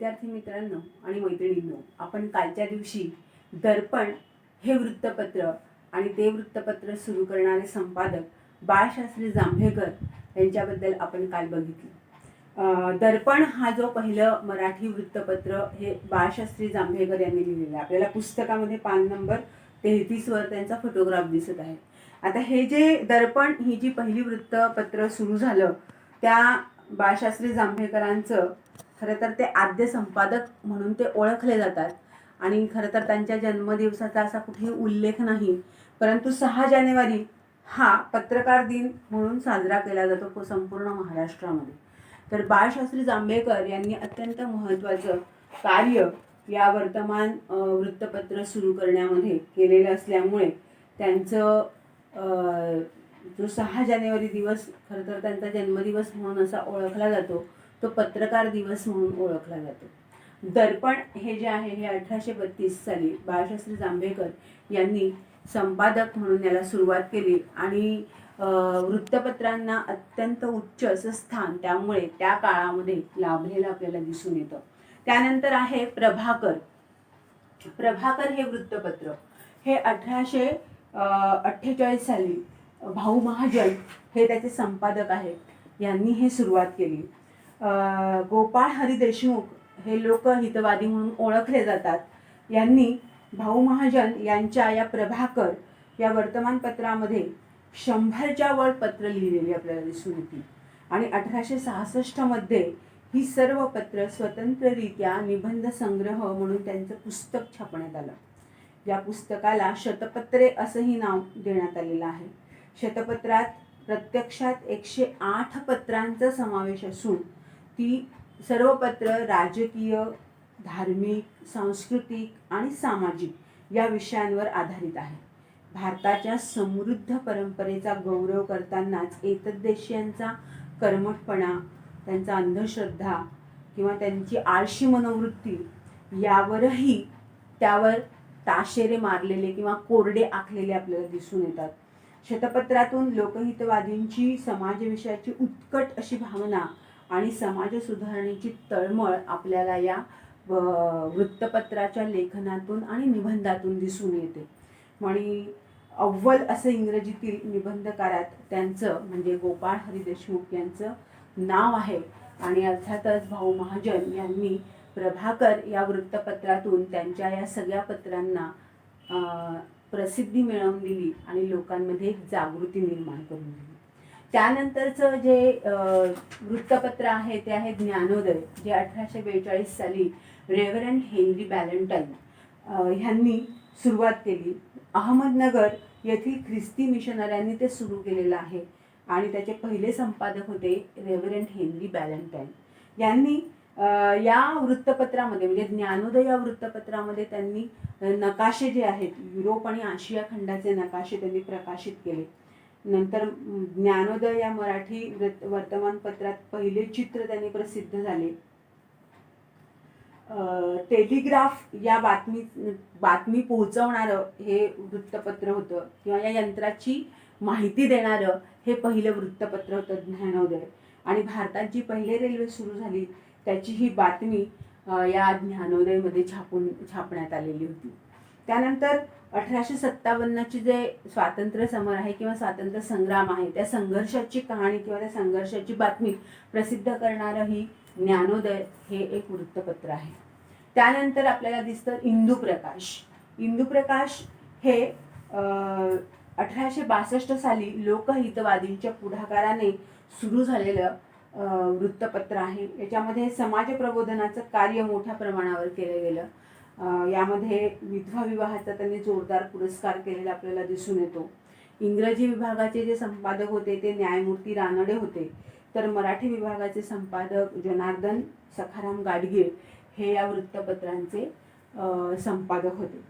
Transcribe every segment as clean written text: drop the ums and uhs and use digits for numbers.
विद्यार्थी मित्रांनो आणि मैत्रिणींनो, आपण कालच्या दिवशी दर्पण हे वृत्तपत्र आणि ते वृत्तपत्र सुरू करणारे संपादक बाळशास्त्री जांभेकर यांच्याबद्दल आपण काल बघितलं. दर्पण हा जो पहिलं मराठी वृत्तपत्र हे बाळशास्त्री जांभेकर यांनी लिहिलेलं आहे. आपल्याला पुस्तकामध्ये पान नंबर 33 वर त्यांचा फोटोग्राफ दिसत आहे. आता हे जे दर्पण ही जी पहिली वृत्तपत्र सुरू झालं त्या बाळशास्त्री जांभेकरांचं खरं तर ते आद्य संपादक म्हणून ते ओळखले जातात आणि खरं तर त्यांच्या जन्मदिवसाचा असा कुठेही उल्लेख नाही, परंतु 6 जानेवारी हा पत्रकार दिन म्हणून साजरा केला जातो संपूर्ण महाराष्ट्रामध्ये. तर बाळशास्त्री जांभेकर यांनी अत्यंत महत्त्वाचं कार्य या वर्तमान वृत्तपत्र सुरू करण्यामध्ये केलेलं असल्यामुळे त्यांचं जो 6 जानेवारी दिवस खरं तर त्यांचा जन्मदिवस म्हणून असा ओळखला जातो, तो पत्रकार दिवस म्हणून ओळखला जातो. दर्पण हे जे आहे हे 1832 साली बाळशास्त्री जांभेकर यांनी संपादक म्हणून याला सुरुवात केली आणि वृत्तपत्रांना अत्यंत उच्च असं स्थान त्यामुळे त्या काळामध्ये लाभलेलं आपल्याला दिसून येतं. त्यानंतर आहे प्रभाकर. प्रभाकर हे वृत्तपत्र हे 1848 साली भाऊ महाजन हे त्याचे संपादक आहेत, यांनी हे सुरुवात केली. गोपाळ हरी देशमुख हे लोकहितवादी म्हणून ओळखले जातात. यांनी भाऊ महाजन यांच्या या प्रभाकर या वर्तमानपत्रामध्ये 100च्या वर पत्र लिहिलेली आपल्याला दिसून येतील आणि 1866 मध्ये ही सर्व पत्र स्वतंत्ररित्या निबंध संग्रह म्हणून त्यांचं पुस्तक छापण्यात आलं. या पुस्तकाला शतपत्रे असंही नाव देण्यात आलेलं आहे. शतपत्रात प्रत्यक्षात 108 पत्रांचा समावेश असून ती सर्व पत्र राजकीय, धार्मिक, सांस्कृतिक आणि सामाजिक या विषयांवर आधारित आहे. भारताच्या समृद्ध परंपरेचा गौरव करतानाच एतद्देशीयांचा कर्मठपणा, त्यांचा अंधश्रद्धा किंवा त्यांची आळशी मनोवृत्ती यावरही त्यावर ताशेरे मारलेले किंवा कोरडे आखलेले आपल्याला दिसून येतात. शतपत्रातून लोकहितवादींची समाजविषयाची उत्कट अशी भावना आणि समाज सुधारणेची तळमळ आपल्याला या वृत्तपत्राच्या लेखनातून आणि निबंधातून दिसून येते. आणि अव्वल असं इंग्रजीतील निबंधकारात त्यांचं म्हणजे गोपाळ हरी देशमुख यांचं नाव आहे आणि अर्थातच भाऊ महाजन यांनी प्रभाकर या वृत्तपत्रातून त्यांच्या या सगळ्या पत्रांना प्रसिद्धी मिळवून दिली आणि लोकांमध्ये एक जागृती निर्माण करून दिली. त्यानंतरचं जे वृत्तपत्र आहे ते आहे ज्ञानोदय, जे 1842 साली रेव्हरंड हेनरी बॅलंटाईन ह्यांनी सुरुवात केली. अहमदनगर येथील ख्रिस्ती मिशनऱ्यांनी ते सुरू केलेलं आहे आणि त्याचे पहिले संपादक होते रेव्हरंड हेनरी बॅलंटाईन. यांनी या वृत्तपत्रामध्ये म्हणजे ज्ञानोदय या वृत्तपत्रामध्ये त्यांनी नकाशे जे आहेत युरोप आणि आशिया खंडाचे नकाशे त्यांनी प्रकाशित केले. नंतर ज्ञानोदय या मराठी वर्तमानपत्रात पहिले चित्र त्यांनी प्रसिद्ध झाले. टेलिग्राफ या बातमी पोहोचवणारं हे वृत्तपत्र होतं किंवा या यंत्राची माहिती देणारं हे पहिलं वृत्तपत्र होतं ज्ञानोदय. आणि भारतात जी पहिली रेल्वे सुरू झाली त्याची ही बातमी या ज्ञानोदयमध्ये छापण्यात आलेली होती. त्यानंतर 1857ची जे स्वातंत्र्य समर आहे किंवा स्वातंत्र्य संग्राम आहे त्या संघर्षाची कहाणी किंवा त्या संघर्षाची बातमी प्रसिद्ध करणारं ही ज्ञानोदय हे एक वृत्तपत्र आहे. त्यानंतर आपल्याला दिसतं इंदुप्रकाश. इंदुप्रकाश हे 1862 साली लोकहितवादींच्या पुढाकाराने सुरू झालेलं वृत्तपत्र आहे. याच्यामध्ये समाज प्रबोधनाचं कार्य मोठ्या प्रमाणावर केलं गेलं. यामध्ये विधवा विवाहाचा त्यांनी जोरदार पुरस्कार केलेला आपल्याला दिसून येतो. इंग्रजी विभागाचे जे संपादक होते ते न्यायमूर्ती रानडे होते, तर मराठी विभागाचे संपादक जनार्दन सखाराम गाडगीळ हे या वृत्तपत्रांचे संपादक होते.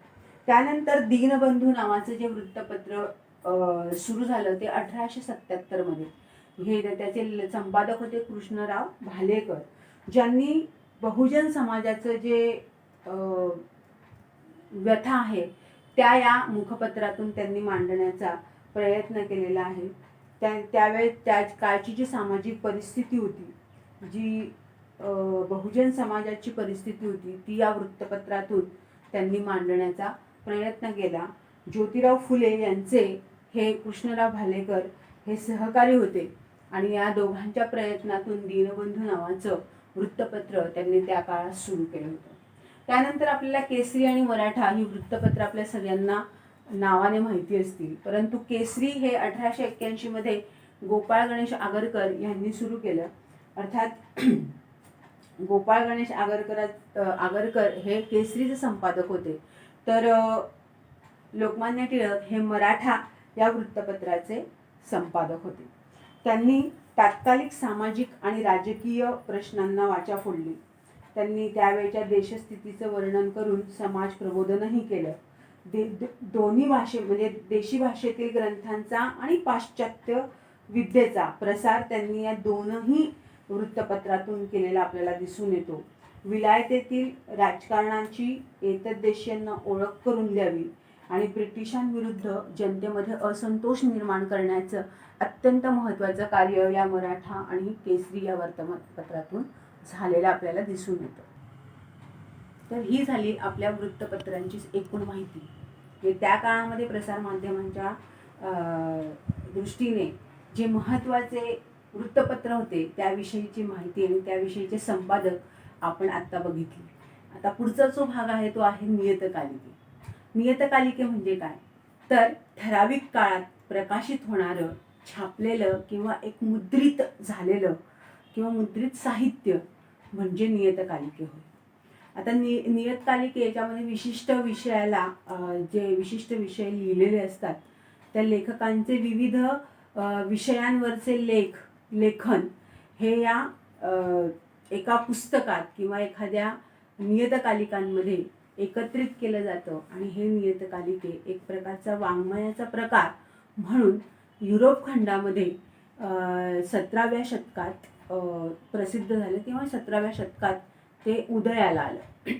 त्यानंतर दीनबंधू नावाचं जे वृत्तपत्र सुरू झालं ते 1877 मध्ये. हे त्याचे संपादक होते कृष्णराव भालेकर, ज्यांनी बहुजन समाजाचं जे व्यथा आहे त्या या मुखपत्रातून त्यांनी मांडण्याचा प्रयत्न केलेला आहे. त्यावेळेस त्या काळची जी सामाजिक परिस्थिती होती, जी बहुजन समाजाची परिस्थिती होती ती या वृत्तपत्रातून त्यांनी मांडण्याचा प्रयत्न केला. ज्योतिराव फुले यांचे हे कृष्णराव भालेकर हे सहकारी होते आणि या दोघांच्या प्रयत्नातून दीनबंधू नावाचं वृत्तपत्र त्यांनी त्या काळात सुरू केलं होतं. त्यानंतर आपल्याला केसरी आणि मराठा ही वृत्तपत्र आपल्या सगळ्यांना नावाने माहिती असतील, परंतु केसरी हे 1881 मध्ये गोपाळ गणेश आगरकर यांनी सुरू केलं. अर्थात गोपाळ गणेश आगरकर हे केसरीचे संपादक होते, तर लोकमान्य टिळक हे मराठा या वृत्तपत्राचे संपादक होते. त्यांनी तात्कालिक सामाजिक आणि राजकीय प्रश्नांना वाचा फोडली. त्यांनी त्यावेळच्या देशस्थितीचं वर्णन करून समाज प्रबोधनही केलं. दोन्ही म्हणजे देशी भाषेतील ग्रंथांचा आणि पाश्चात्य विद्येचा प्रसार त्यांनी या दोनही वृत्तपत्रातून केलेला आपल्याला दिसून येतो. विलायतेतील राजकारणाची एतद्देशीयांना ओळख करून द्यावी आणि ब्रिटिशांविरुद्ध जनतेमध्ये असंतोष निर्माण करण्याचं अत्यंत महत्त्वाचं कार्य या मराठा आणि केसरी या वर्तमानपत्रातून झालेलं आपल्याला दिसून येतं. तर ही झाली आपल्या वृत्तपत्रांची एकूण माहिती. त्या काळामध्ये प्रसारमाध्यमांच्या दृष्टीने जे महत्त्वाचे वृत्तपत्र होते त्याविषयीची माहिती आणि त्याविषयीचे संपादक आपण आत्ता बघितले. आता पुढचा जो भाग आहे तो आहे नियतकालिके. नियतकालिके म्हणजे काय, तर ठराविक काळात प्रकाशित होणारं, छापलेलं किंवा एक मुद्रित झालेलं किंवा मुद्रित साहित्य म्हणजे नियतकालिके होय. आता नियतकालिके याच्यामध्ये विशिष्ट विषयाला जे विशिष्ट विषय लिहिलेले असतात त्या लेखकांचे विविध विषयांवरचे लेखन हे या एका पुस्तकात किंवा एखाद्या नियतकालिकांमध्ये एकत्रित केलं जातं आणि हे नियतकालिके एक प्रकारचा वाङ्मयाचा प्रकार म्हणून युरोप खंडामध्ये 17व्या शतकात प्रसिद्ध झाले किंवा 17व्या शतकात ते उदयाला आलं.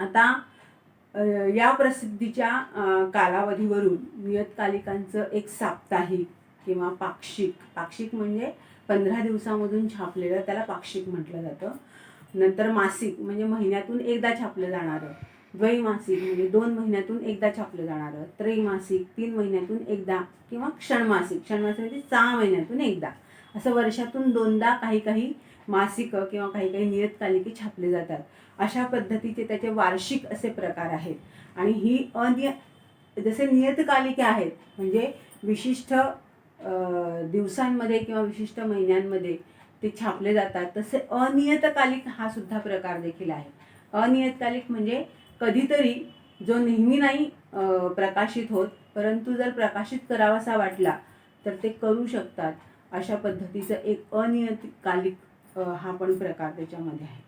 आता या प्रसिद्धीच्या कालावधीवरून नियतकालिकांचं एक साप्ताहिक किंवा पाक्षिक म्हणजे 15 दिवसामधून छापलेलं त्याला पाक्षिक म्हटलं जातं. नंतर मासिक म्हणजे महिन्यातून एकदा छापलं जाणारं, द्वैमासिक म्हणजे 2 महिन्यातून एकदा छापलं जाणारं, त्रैमासिक 3 महिन्यातून एकदा किंवा षण्मासिक म्हणजे 6 महिन्यातून एकदा, असं वर्षातून 2दा काही मासिक किंवा काही नियतकालिके छापले जातात. अशा पद्धतीचे त्याचे वार्षिक असे प्रकार आहेत. आणि ही जसे नियतकालिके आहेत म्हणजे विशिष्ट दिवसांमध्ये किंवा विशिष्ट महिन्यांमध्ये ते छापले जातात, तसे अनियतकालिक हा सुद्धा प्रकार देखील आहे. अनियतकालिक म्हणजे कधीतरी जो नेहमी नाही प्रकाशित होत, परंतु जर प्रकाशित करावासा वाटला तर ते करू शकतात. अशा पद्धतीचं एक अनियतकालिक हा पण प्रकार त्याच्यामध्ये आहे.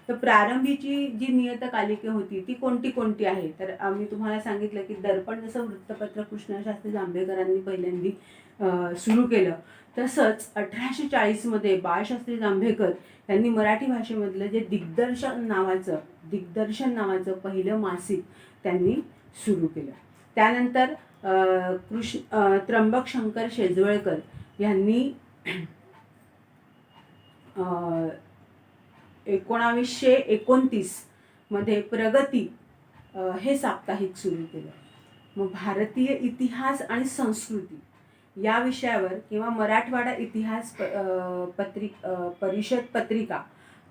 तर प्रारंभीची जी नियतकालिके होती ती कोणती आहे, तर आम्ही तुम्हाला सांगितलं की दर्पण जसं वृत्तपत्र कृष्णशास्त्री जांभेकरांनी पहिल्यांदा सुरू केलं, तसंच 1840 मध्ये बाळशास्त्री जांभेकर यांनी मराठी भाषेमधलं जे दिग्दर्शन नावाचं पहिलं मासिक त्यांनी सुरू केलं. त्यानंतर त्र्यंबक शंकर शेजवळकर यांनी 1929 मध्ये प्रगती हे साप्ताहिक सुरू केलं. मग भारतीय इतिहास आणि संस्कृती या विषयावर किंवा मराठवाडा इतिहास परिषद पत्रिका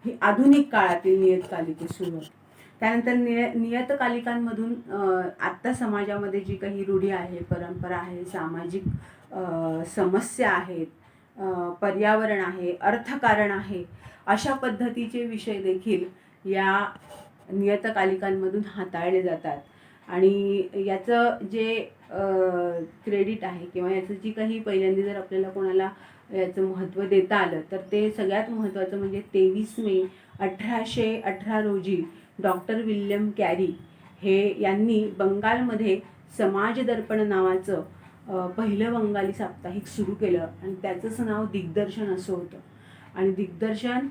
ही आधुनिक काळातील नियतकालिके सुरू होती. त्यानंतर नियतकालिकांमधून आत्ता समाजामध्ये जी काही रूढी आहे, परंपरा आहे, सामाजिक समस्या आहेत, पर्यावरण आहे, अर्थकारण आहे, अशा पद्धतीचे विषय देखील या नियतकालिकांमधून हाताळले जातात. आणि याचं जे क्रेडिट आहे किंवा याचं जी काही पहिल्यांदा जर आपल्याला कोणाला याचं महत्त्व देता आलं तर ते सगळ्यात महत्त्वाचं म्हणजे 23 मे 1818 रोजी डॉक्टर विल्यम कॅरी यांनी बंगालमध्ये समाज दर्पण नावाचं पहिलं बंगाली साप्ताहिक सुरू केलं आणि त्याचंच नाव दिग्दर्शन असं होतं. आणि दिग्दर्शन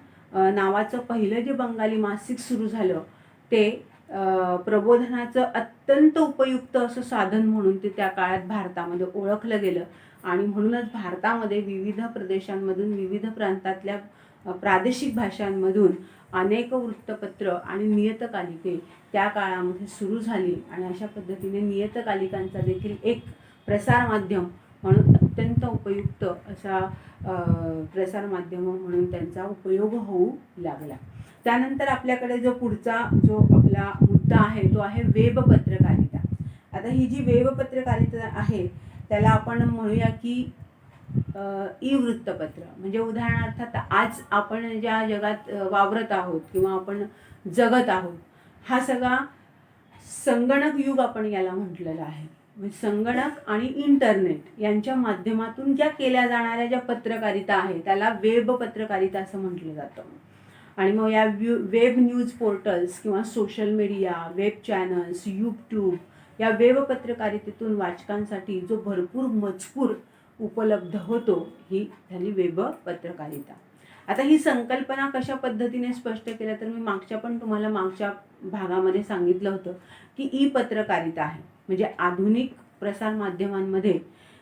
नावाचं पहिलं जे बंगाली मासिक सुरू झालं ते प्रबोधनाचं अत्यंत उपयुक्त असं साधन म्हणून ते त्या काळात भारतामध्ये ओळखलं गेलं. आणि म्हणूनच भारतामध्ये विविध प्रदेशांमधून विविध प्रांतातल्या प्रादेशिक भाषांमधून अनेक वृत्तपत्र आणि नियतकालिके त्या काळामध्ये सुरू झाली आणि अशा पद्धतीने नियतकालिकांचा देखील एक प्रसारमाध्यम म्हणून अत्यंत उपयुक्त असा प्रसारमाध्यम म्हणून त्यांचा उपयोग होऊ लागला. त्यानंतर आपल्याकडे जो पुढचा जो आपला मुद्दा आहे तो आहे वेब पत्रकारिता. आता ही जी वेब पत्रकारिता आहे त्याला आपण म्हणूया की ई वृत्तपत्र. म्हणजे उदाहरणार्थ आता आज आपण ज्या जगात वावरत आहोत किंवा आपण जगत आहोत हा सगळा संगणक युग आपण याला म्हटलेलं आहे. म्हणजे संगणक आणि इंटरनेट यांच्या माध्यमातून ज्या केल्या जाणाऱ्या ज्या पत्रकारिता आहे त्याला वेब पत्रकारिता असं म्हटलं जातं. आणि मग या वेब न्यूज पोर्टल्स किंवा social media, web channels, YouTube या वेब पत्रकारितेतून वाचकांसाठी जो भरपूर मजकूर उपलब्ध होतो ही झाली वेब पत्रकारिता. आता ही संकल्पना कशा पद्धतीने स्पष्ट केल्या तर मी तुम्हाला मागच्या भागामध्ये सांगितलं होतं की ई पत्रकारिता आहे. म्हणजे आधुनिक प्रसारमाध्यमांमध्ये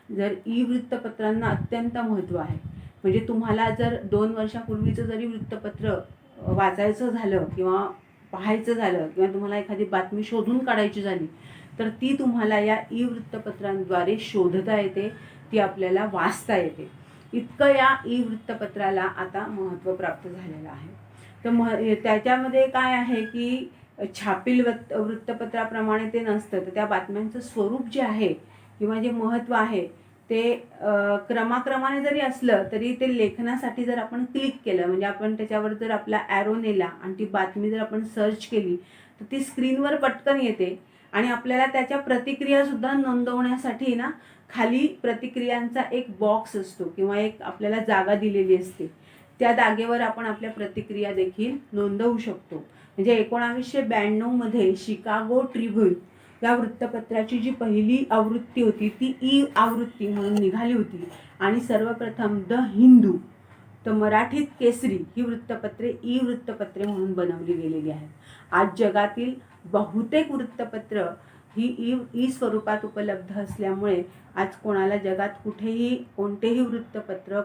जर ई वृत्तपत्रांना अत्यंत महत्त्व आहे. म्हणजे तुम्हाला जर 2 वर्षापूर्वीचं जरी वृत्तपत्र वाचायचं झालं किंवा पाहायचं झालं किंवा तुम्हाला एखादी बातमी शोधून काढायची झाली तर ती तुम्हाला या ई वृत्तपत्रांद्वारे शोधता येते, ती आपल्याला वाचता येते. इतकं या ई वृत्तपत्राला आता महत्त्व प्राप्त झालेलं आहे. तर त्याच्यामध्ये काय आहे की छापील वृत्तपत्राप्रमाणे ते नसतं. तर त्या बातम्यांचं स्वरूप जे आहे किंवा जे महत्त्व आहे ते क्रमाक्रमाने जरी असलं तरी ते लेखनासाठी जर आपण क्लिक केलं म्हणजे आपण त्याच्यावर जर आपला ॲरो नेला आणि ती बातमी जर आपण सर्च केली तर ती स्क्रीनवर पटकन येते आणि आपल्याला त्याच्या प्रतिक्रियासुद्धा नोंदवण्यासाठी ना खाली प्रतिक्रियांचा एक बॉक्स असतो किंवा एक आपल्याला जागा दिलेली असते. त्या जागेवर आपण आपल्या प्रतिक्रिया देखील नोंदवू शकतो. म्हणजे 1992मध्ये शिकागो ट्रिब्यून या वृत्तपत्राची जी पहिली आवृत्ती होती ती ई आवृत्ती म्हणून निघाली होती आणि सर्वप्रथम द हिंदू तर मराठीत केसरी ही वृत्तपत्रे ई वृत्तपत्रे म्हणून बनवली गेलेली आहेत. आज जगातील बहुतेक वृत्तपत्र ही ई स्वरूपात उपलब्ध असल्यामुळे आज कोणाला जगात कुठेही कोणतेही वृत्तपत्र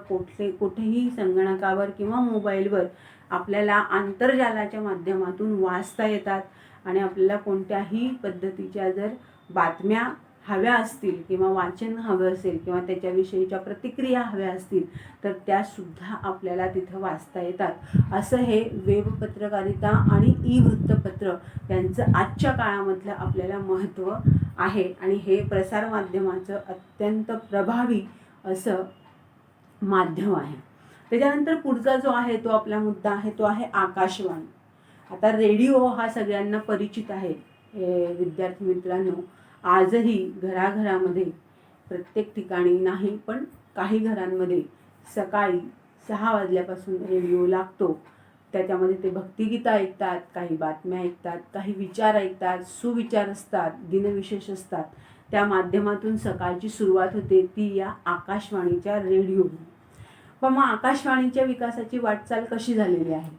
कुठेही संगणकावर किंवा मोबाईलवर आपल्याला आंतरजालाच्या माध्यमातून वाचता येतात आणि आपल्याला कोणत्याही पद्धतीच्या जर बातम्या हव्या असतील किंवा वाचन हवं असेल किंवा त्याच्याविषयीच्या प्रतिक्रिया हव्या असतील तर त्यासुद्धा आपल्याला तिथं वाचता येतात. असं हे वेब पत्रकारिता आणि ई वृत्तपत्र यांचं आजच्या काळामधलं आपल्याला महत्त्व आहे आणि हे प्रसारमाध्यमाचं अत्यंत प्रभावी असं माध्यम आहे. त्याच्यानंतर पुढचा जो आहे तो आपला मुद्दा आहे तो आहे आकाशवाणी. आता रेडिओ हा सगळ्यांना परिचित आहे. विद्यार्थी मित्रांनो आजही घराघरामध्ये प्रत्येक ठिकाणी नाही पण काही घरांमध्ये सकाळी 6 वाजल्यापासून रेडिओ लागतो. त्याच्यामध्ये ते भक्तिगीतं ऐकतात, काही बातम्या ऐकतात, काही विचार ऐकतात, सुविचार असतात, दिनविशेष असतात. त्या माध्यमातून सकाळची सुरुवात होते ती या आकाशवाणीच्या रेडिओ. पण मग आकाशवाणीच्या विकासाची वाटचाल कशी झालेली आहे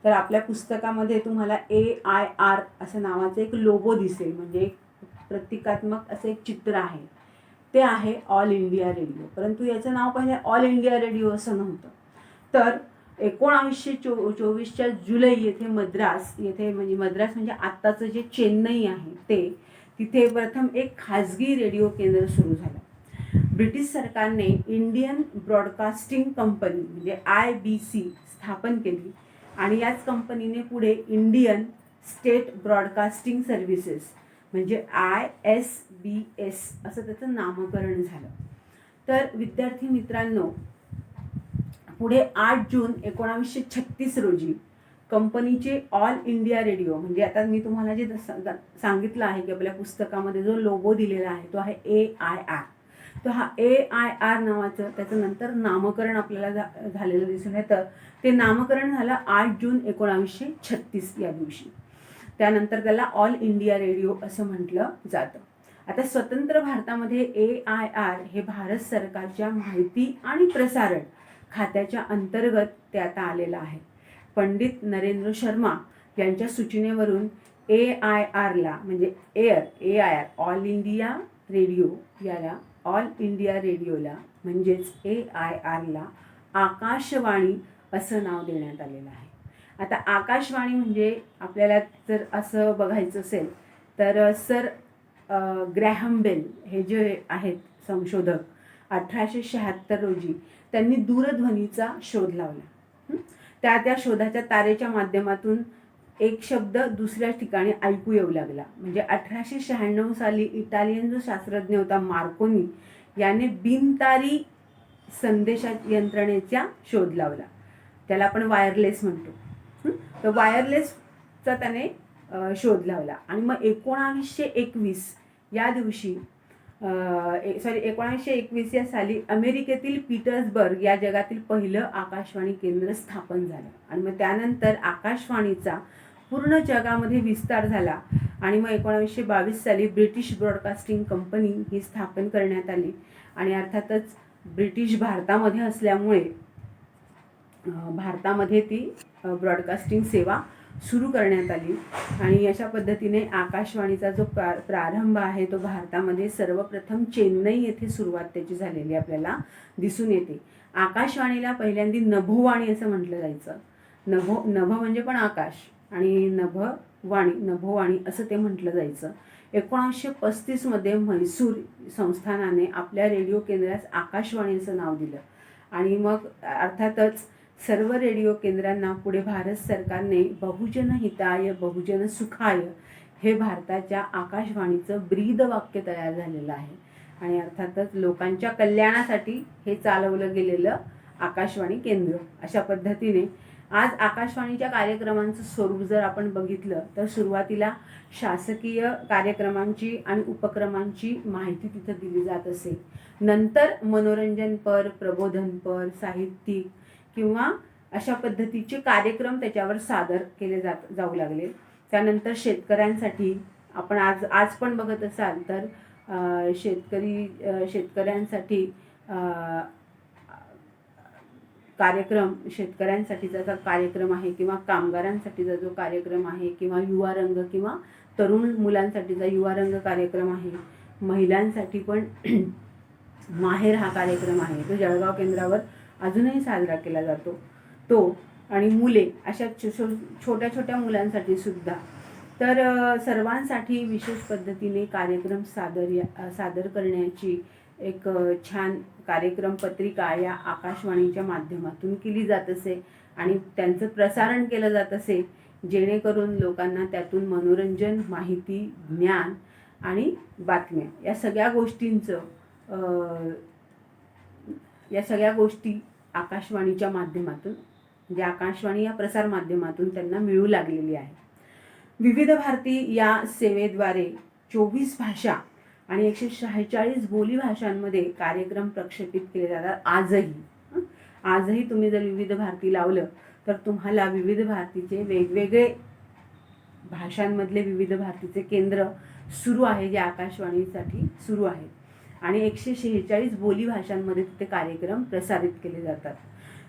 तर आपल्या पुस्तकामध्ये तुम्हाला AIR असं नावाचं एक लोगो दिसेल. म्हणजे एक प्रतिकात्मक असं एक चित्र आहे. ते आहे ऑल इंडिया रेडिओ. परंतु याचं नाव पहिले ऑल इंडिया रेडिओ असं नव्हतं. तर 1924च्या जुलै येथे मद्रास म्हणजे आत्ताचं जे चेन्नई आहे तिथे प्रथम एक खाजगी रेडिओ केंद्र सुरू झालं. ब्रिटिश सरकारने इंडियन ब्रॉडकास्टिंग कंपनी म्हणजे IBC स्थापन केली आणि याच कंपनीने पुढे इंडियन स्टेट ब्रॉडकास्टिंग सर्व्हिसेस म्हणजे ISBS असं त्याचं नामकरण झालं. तर विद्यार्थी मित्रांनो पुढे 8 जून 1936 रोजी कंपनीचे ऑल इंडिया रेडिओ म्हणजे आता मी तुम्हाला जे सांगितलं आहे की आपल्या पुस्तकामध्ये जो लोगो दिलेला आहे तो आहे AIR. तर हा AIR नावाचं त्याचं नंतर नामकरण आपल्याला झालेलं दिसून येतं. ते नामकरण झालं 8 जून 1936 या दिवशी. त्यानंतर त्याला ऑल इंडिया रेडिओ असं म्हटलं जातं. आता स्वतंत्र भारतामध्ये AIR हे भारत सरकारच्या माहिती आणि प्रसारण खात्याच्या अंतर्गत ते आता आलेलं आहे. पंडित नरेंद्र शर्मा यांच्या सूचनेवरून AIRला म्हणजे AIR ऑल इंडिया रेडिओ याला ऑल इंडिया रेडिओला म्हणजेच AIRला आकाशवाणी असं नाव देण्यात आलेलं आहे. आता आकाशवाणी म्हणजे आपल्याला जर असं बघायचं असेल तर सर ग्रॅहम बेल हे जे आहेत संशोधक 1876 रोजी त्यांनी दूरध्वनीचा शोध लावला. त्या शोधाच्या तारेच्या माध्यमातून एक शब्द दुसऱ्या ठिकाणी ऐकू येऊ लागला. म्हणजे 1896 साली इटालियन जो शास्त्रज्ञ होता मार्कोनी याने बिनतारी संदेशा यंत्रणेचा शोध लावला. त्याला आपण वायरलेस म्हणतो. तर वायरलेसचा त्याने शोध लावला. आणि मग 1921 या दिवशी 1921 या साली अमेरिकेतील पीटर्सबर्ग या जगातील पहिलं आकाशवाणी केंद्र स्थापन झालं. आणि मग त्यानंतर आकाशवाणीचा पूर्ण जगामध्ये विस्तार झाला. आणि मग 1922 साली ब्रिटिश ब्रॉडकास्टिंग कंपनी ही स्थापन करण्यात आली. आणि अर्थातच ब्रिटिश भारतामध्ये असल्यामुळे भारतामध्ये ती ब्रॉडकास्टिंग सेवा सुरू करण्यात आली. आणि अशा पद्धतीने आकाशवाणीचा जो प्रारंभ आहे तो भारतामध्ये सर्वप्रथम चेन्नई येथे सुरुवात त्याची झालेली आपल्याला दिसून येते. आकाशवाणीला पहिल्यांदा नभोवाणी असं म्हटलं जायचं. नभ म्हणजे पण आकाश आणि नभोवाणी असं ते म्हटलं जायचं. 1935 मध्ये म्हैसूर संस्थानाने आपल्या रेडिओ केंद्रास आकाशवाणी असं नाव दिलं. आणि मग अर्थातच सर्व रेडिओ केंद्रांना पुढे भारत सरकारने बहुजन हिताय बहुजन सुखाय हे भारताच्या आकाशवाणीचं ब्रीद वाक्य तयार झालेलं आहे. आणि अर्थातच लोकांच्या कल्याणासाठी हे चालवलं गेलेलं आकाशवाणी केंद्र. अशा पद्धतीने आज आकाशवाणीच्या कार्यक्रमांचं स्वरूप जर आपण बघितलं तर सुरुवातीला शासकीय कार्यक्रमांची आणि उपक्रमांची माहिती तिथं दिली जात असे. नंतर मनोरंजनपर, प्रबोधनपर, साहित्यिक किंवा अशा पद्धतीचे कार्यक्रम त्याच्यावर सादर केले जाऊ लागले. त्यानंतर शेतकऱ्यांसाठी आपण आज पण बघत असाल तर शेतकऱ्यांसाठी कार्यक्रम, शेतकऱ्यांसाठीचा जो कार्यक्रम आहे किंवा कामगारांसाठीचा जो कार्यक्रम आहे किंवा युवा रंग किंवा तरुण मुलांसाठीचा युवा रंग कार्यक्रम आहे, महिलांसाठी पण माहेर हा कार्यक्रम आहे तो जळगाव केंद्रावर अजूनही साजरा केला जातो तो. आणि मुले अशा छोट्या छोट्या मुलांसाठी सुद्धा तर सर्वांसाठी विशेष पद्धतीने कार्यक्रम सादर करण्याची एक छान कार्यक्रम पत्रिका या आकाशवाणीच्या माध्यमातून केली जात असे. आणि त्यांचं प्रसारण केलं जात असे जेणेकरून लोकांना त्यातून मनोरंजन, माहिती, ज्ञान आणि बातम्या या सगळ्या गोष्टी आकाशवाणीच्या माध्यमातून म्हणजे आकाशवाणी या प्रसार माध्यमातून त्यांना मिळू लागलेली आहे. विविध भारती या सेवेद्वारे 24 भाषा आणि 146 बोली भाषांमध्ये कार्यक्रम प्रक्षेपित केले जातात. आजही तुम्ही जर विविध भारती लावलं तर तुम्हाला विविध भारतीचे वेगवेगळे भाषांमधले विविध भारतीचे केंद्र सुरू आहे जे आकाशवाणीसाठी सुरू आहे. आणि 146 बोली भाषांमध्ये तिथे कार्यक्रम प्रसारित केले जातात.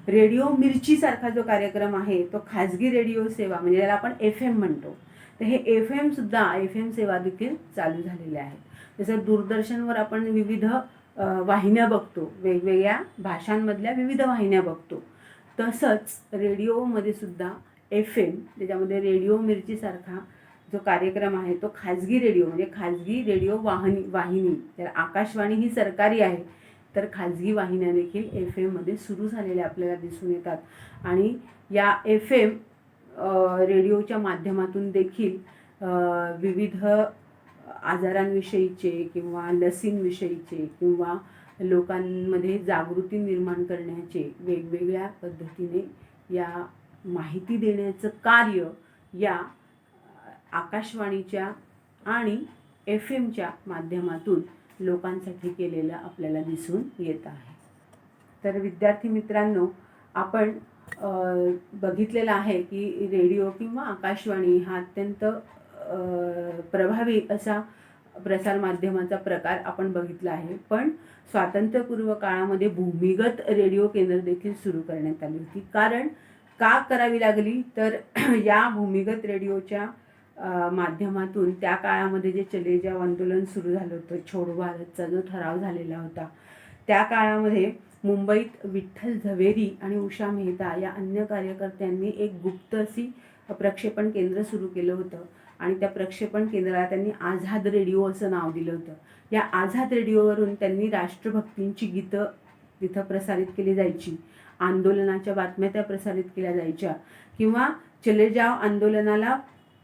रेडिओ मिर्ची सारखा जो कार्यक्रम आहे तो खाजगी रेडिओ सेवा म्हणजे ज्याला आपण FM म्हणतो, तर हे FM सेवा देखील चालू झालेल्या आहेत. जसं दूरदर्शनवर आपण विविध वाहिन्या बघतो, वेगवेगळ्या भाषांमधल्या विविध वाहिन्या बघतो, तसंच रेडिओमध्ये सुद्धा FM त्याच्यामध्ये रेडिओ मिर्ची सारखा जो कार्यक्रम आहे तो खाजगी रेडिओ म्हणजे खाजगी रेडिओ वाहिनी तर आकाशवाणी ही सरकारी आहे तर खाजगी वाहिन्या देखील FM मध्ये सुरू झालेल्या आपल्याला दिसून येतात. आणि या FM रेडिओच्या माध्यमातून देखील विविध आजारांविषयीचे किंवा लसींविषयीचे किंवा लोकांमध्ये जागृती निर्माण करण्याचे वेगवेगळ्या पद्धतीने या माहिती देण्याचं कार्य या आकाशवाणीच्या आणि FMच्या माध्यमातून लोकांसाठी केलेलं आपल्याला दिसून येत आहे. तर विद्यार्थी मित्रांनो, आपण बघितलेलं आहे की रेडिओ किंवा आकाशवाणी हा अत्यंत प्रभावी असा प्रसार माध्यमाचा प्रकार आपण बघितला आहे. पण स्वातंत्र्यपूर्व काळामध्ये भूमिगत रेडिओ केंद्र देखील सुरू करण्यात आली होती. कारण का करावी लागली तर या भूमिगत रेडिओच्या माध्यमातून त्या काळामध्ये जे चले जाव आंदोलन सुरू झालं होतं, छोडो भारतचा जो ठराव झालेला होता, त्या काळामध्ये मुंबईत विठ्ठल झवेरी आणि उषा मेहता या अन्य कार्यकर्त्यांनी एक गुप्त अशी प्रक्षेपण केंद्र सुरू केलं होतं आणि त्या प्रक्षेपण केंद्राला त्यांनी आझाद रेडिओ असं नाव दिलं होतं. या आझाद रेडिओवरून त्यांनी राष्ट्रभक्तींची गीतं तिथं प्रसारित केली जायची, आंदोलनाच्या बातम्या त्या प्रसारित केल्या जायच्या किंवा चले जाव आंदोलनाला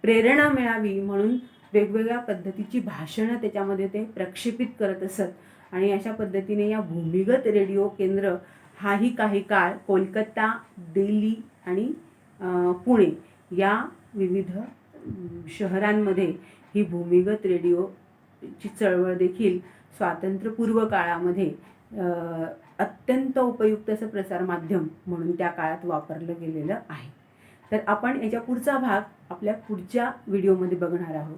प्रेरणा मिळावी म्हणून वेगवेगळ्या पद्धतीची भाषणं त्याच्यामध्ये ते प्रक्षेपित करत असत आणि अशा पद्धतीने या भूमिगत रेडिओ केंद्र हाही काही काळ कोलकाता, दिल्ली आणि पुणे या विविध शहरांमध्ये ही भूमिगत रेडिओची चळवळ देखील स्वातंत्र्यपूर्व काळामध्ये अत्यंत उपयुक्त असं प्रसारमाध्यम म्हणून त्या काळात वापरलं गेलेलं आहे. तर आपण याच्या पुढचा भाग आपल्या पुढच्या व्हिडिओमध्ये बघणार आहोत.